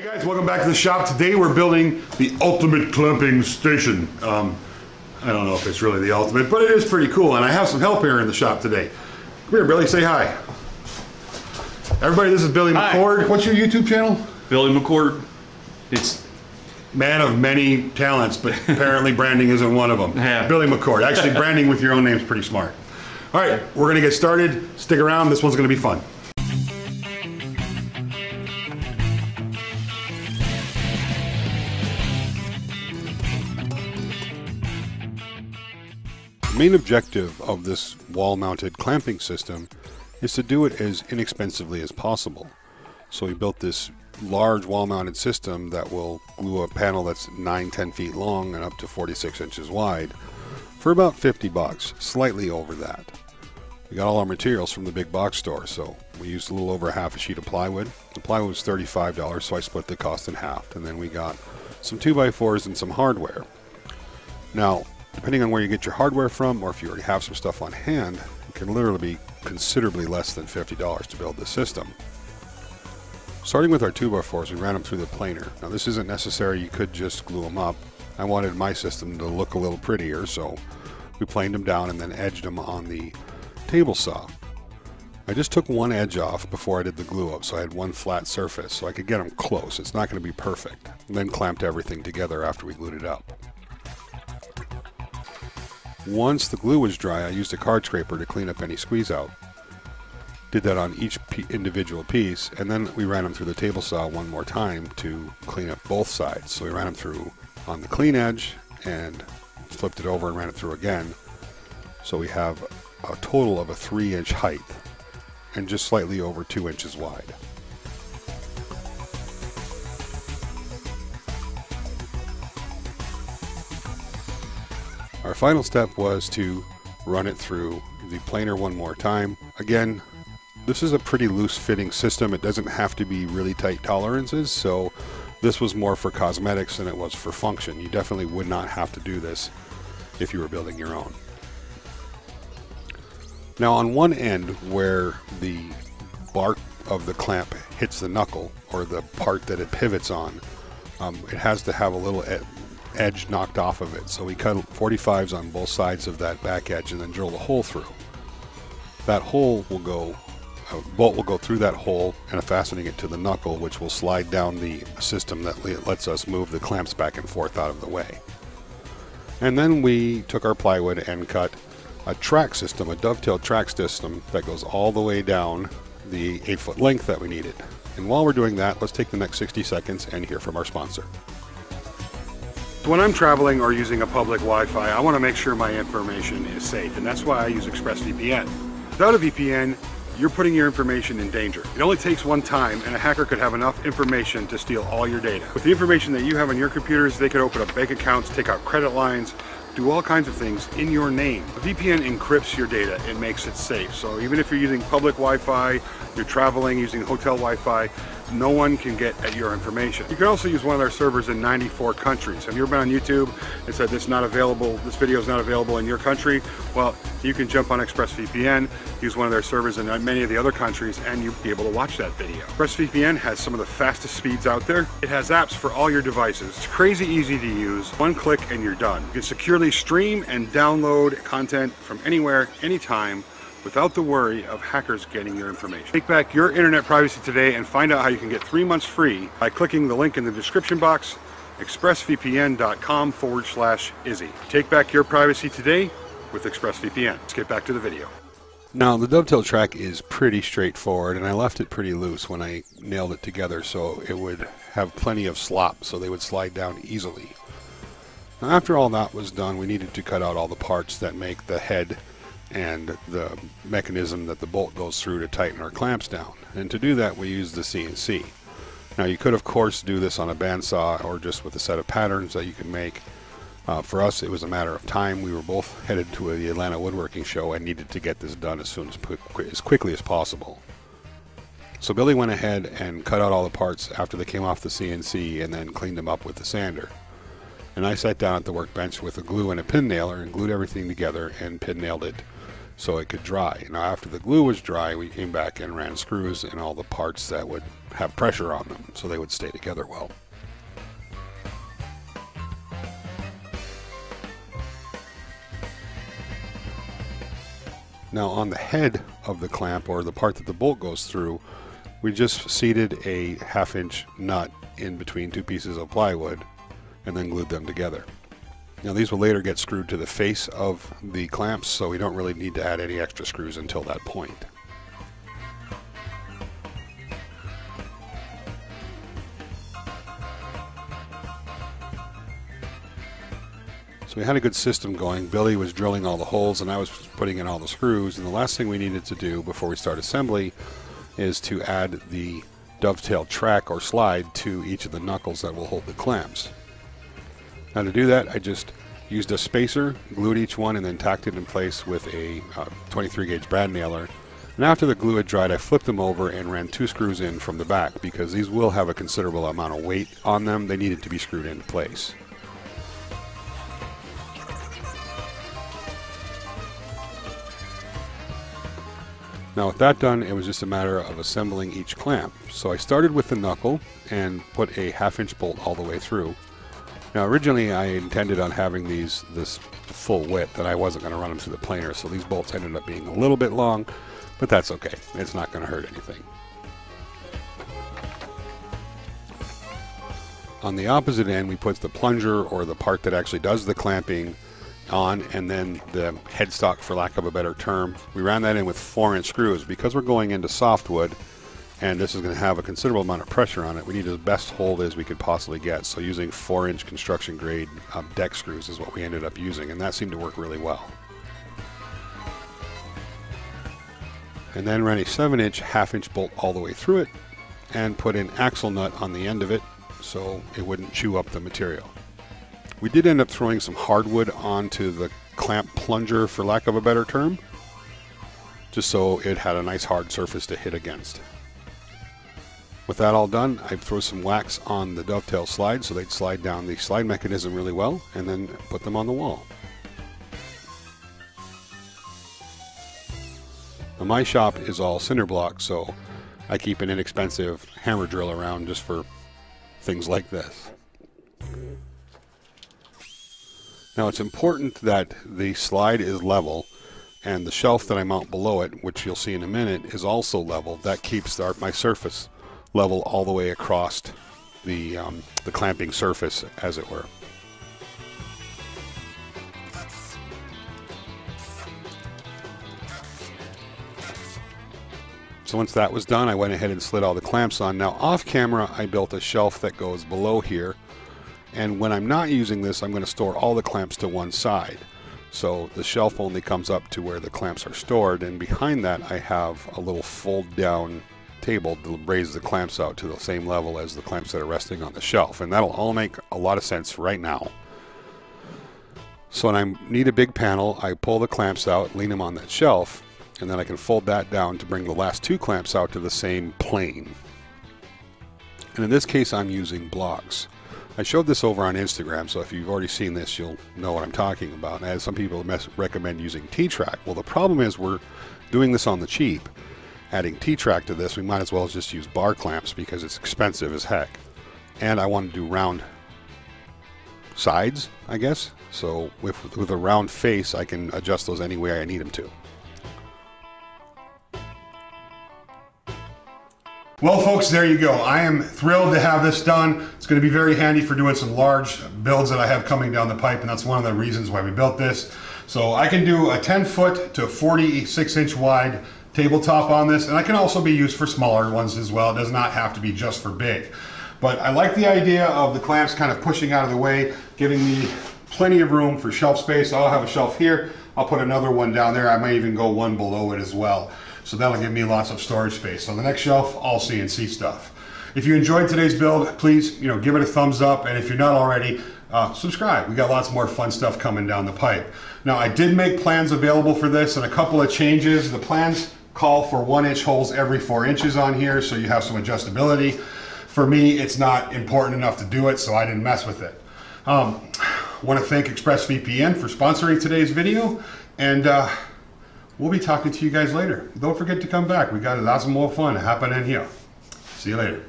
Guys, welcome back to the shop. Today we're building the ultimate clamping station. I don't know if it's really the ultimate, but it is pretty cool, and I have some help here in the shop today. Come here, Billy, say hi. Everybody, this is Billy McCord. What's your YouTube channel? Billy McCord. It's man of many talents, but apparently branding isn't one of them. Yeah. Billy McCord. Actually, branding with your own name is pretty smart. All right, we're gonna get started. Stick around, this one's gonna be fun. The main objective of this wall-mounted clamping system is to do it as inexpensively as possible. So we built this large wall-mounted system that will glue a panel that's 9-10 feet long and up to 46 inches wide for about 50 bucks, slightly over that. We got all our materials from the big box store, so we used a little over half a sheet of plywood. The plywood was $35, so I split the cost in half, and then we got some 2x4s and some hardware. Now, depending on where you get your hardware from, or if you already have some stuff on hand, it can literally be considerably less than $50 to build the system. Starting with our 2x4s, we ran them through the planer. Now this isn't necessary, you could just glue them up. I wanted my system to look a little prettier, so we planed them down and then edged them on the table saw. I just took one edge off before I did the glue up, so I had one flat surface, so I could get them close. It's not going to be perfect. And then clamped everything together after we glued it up. Once the glue was dry, I used a card scraper to clean up any squeeze out. Did that on each individual piece, and then we ran them through the table saw one more time to clean up both sides. So we ran them through on the clean edge and flipped it over and ran it through again. So we have a total of a 3-inch height and just slightly over 2 inches wide. Our final step was to run it through the planer one more time. Again, this is a pretty loose fitting system. It doesn't have to be really tight tolerances, so this was more for cosmetics than it was for function. You definitely would not have to do this if you were building your own. Now on one end where the bark of the clamp hits the knuckle, or the part that it pivots on, it has to have a little edge knocked off of it. So we cut 45s on both sides of that back edge and then drilled a hole through. That hole will go, a bolt will go through that hole and fastening it to the knuckle, which will slide down the system that lets us move the clamps back and forth out of the way. And then we took our plywood and cut a track system, a dovetail track system that goes all the way down the 8-foot length that we needed. And while we're doing that, let's take the next 60 seconds and hear from our sponsor. When I'm traveling or using a public Wi-Fi, I want to make sure my information is safe, and that's why I use ExpressVPN. Without a VPN, you're putting your information in danger. It only takes one time, and a hacker could have enough information to steal all your data. With the information that you have on your computers, they could open up bank accounts, take out credit lines, do all kinds of things in your name. A VPN encrypts your data and makes it safe. So even if you're using public Wi-Fi, you're traveling using hotel Wi-Fi, no one can get at your information. You can also use one of their servers in 94 countries. Have you ever been on YouTube and said this video is not available in your country? Well, you can jump on ExpressVPN, use one of their servers in many of the other countries, and you'll be able to watch that video. ExpressVPN has some of the fastest speeds out there. It has apps for all your devices. It's crazy easy to use. One click and you're done. You can securely stream and download content from anywhere, anytime, without the worry of hackers getting your information. Take back your internet privacy today and find out how you can get 3 months free by clicking the link in the description box, expressvpn.com/Izzy. Take back your privacy today with ExpressVPN. Let's get back to the video. Now the dovetail track is pretty straightforward, and I left it pretty loose when I nailed it together so it would have plenty of slop so they would slide down easily. Now after all that was done, we needed to cut out all the parts that make the head and the mechanism that the bolt goes through to tighten our clamps down. And to do that, we use the CNC. Now you could of course do this on a bandsaw or just with a set of patterns that you can make. For us, it was a matter of time. We were both headed to the Atlanta Woodworking show and needed to get this done as quickly as possible. So Billy went ahead and cut out all the parts after they came off the CNC and then cleaned them up with the sander. And I sat down at the workbench with a glue and a pin nailer and glued everything together and pin nailed it so it could dry. Now after the glue was dry, we came back and ran screws in all the parts that would have pressure on them so they would stay together well. Now on the head of the clamp, or the part that the bolt goes through, we just seated a 1/2 inch nut in between two pieces of plywood and then glued them together. Now these will later get screwed to the face of the clamps, so we don't really need to add any extra screws until that point. So we had a good system going. Billy was drilling all the holes and I was putting in all the screws, and the last thing we needed to do before we start assembly is to add the dovetail track or slide to each of the knuckles that will hold the clamps. Now to do that, I just used a spacer, glued each one, and then tacked it in place with a 23 gauge brad nailer. And after the glue had dried, I flipped them over and ran 2 screws in from the back, because these will have a considerable amount of weight on them. They needed to be screwed into place. Now with that done, it was just a matter of assembling each clamp. So I started with the knuckle and put a 1/2 inch bolt all the way through. Now originally I intended on having this full width, and I wasn't going to run them through the planer, so these bolts ended up being a little bit long, but that's okay. It's not going to hurt anything. On the opposite end, we put the plunger, or the part that actually does the clamping, on, and then the headstock, for lack of a better term. We ran that in with 4-inch screws. Because we're going into softwood and this is going to have a considerable amount of pressure on it, we need the best hold as we could possibly get. So using 4-inch construction grade deck screws is what we ended up using, and that seemed to work really well. And then ran a 7-inch 1/2 inch bolt all the way through it and put an axle nut on the end of it so it wouldn't chew up the material. We did end up throwing some hardwood onto the clamp plunger, for lack of a better term, just so it had a nice hard surface to hit against. With that all done, I throw some wax on the dovetail slide so they'd slide down the slide mechanism really well, and then put them on the wall. Now my shop is all cinder block, so I keep an inexpensive hammer drill around just for things like this. Now it's important that the slide is level, and the shelf that I mount below it, which you'll see in a minute, is also level. That keeps my surface level all the way across the clamping surface, as it were. So once that was done, I went ahead and slid all the clamps on. Now off camera, I built a shelf that goes below here. And when I'm not using this, I'm going to store all the clamps to one side. So the shelf only comes up to where the clamps are stored, and behind that I have a little fold down table to raise the clamps out to the same level as the clamps that are resting on the shelf. And that'll all make a lot of sense right now. So when I need a big panel, I pull the clamps out, lean them on that shelf, and then I can fold that down to bring the last 2 clamps out to the same plane. And in this case, I'm using blocks. I showed this over on Instagram, so if you've already seen this, you'll know what I'm talking about. And as some people recommend using T-Track. Well, the problem is we're doing this on the cheap. Adding T-Track to this, we might as well just use bar clamps because it's expensive as heck. And I want to do round sides, I guess. So with a round face, I can adjust those any way I need them to. Well, folks, there you go. I am thrilled to have this done. It's going to be very handy for doing some large builds that I have coming down the pipe, and that's one of the reasons why we built this. So I can do a 10-foot to 46-inch wide tabletop on this, and I can also be used for smaller ones as well. It does not have to be just for big. But I like the idea of the clamps kind of pushing out of the way, giving me plenty of room for shelf space. I'll have a shelf here. I'll put another one down there. I might even go one below it as well. So that'll give me lots of storage space. On the next shelf, all CNC stuff. If you enjoyed today's build, please give it a thumbs up. And if you're not already, subscribe. We got lots more fun stuff coming down the pipe. Now, I did make plans available for this and a couple of changes. The plans call for 1-inch holes every 4 inches on here, so you have some adjustability. For me, it's not important enough to do it, so I didn't mess with it. Want to thank ExpressVPN for sponsoring today's video, and we'll be talking to you guys later. Don't forget to come back. We got lots more fun happening here. See you later.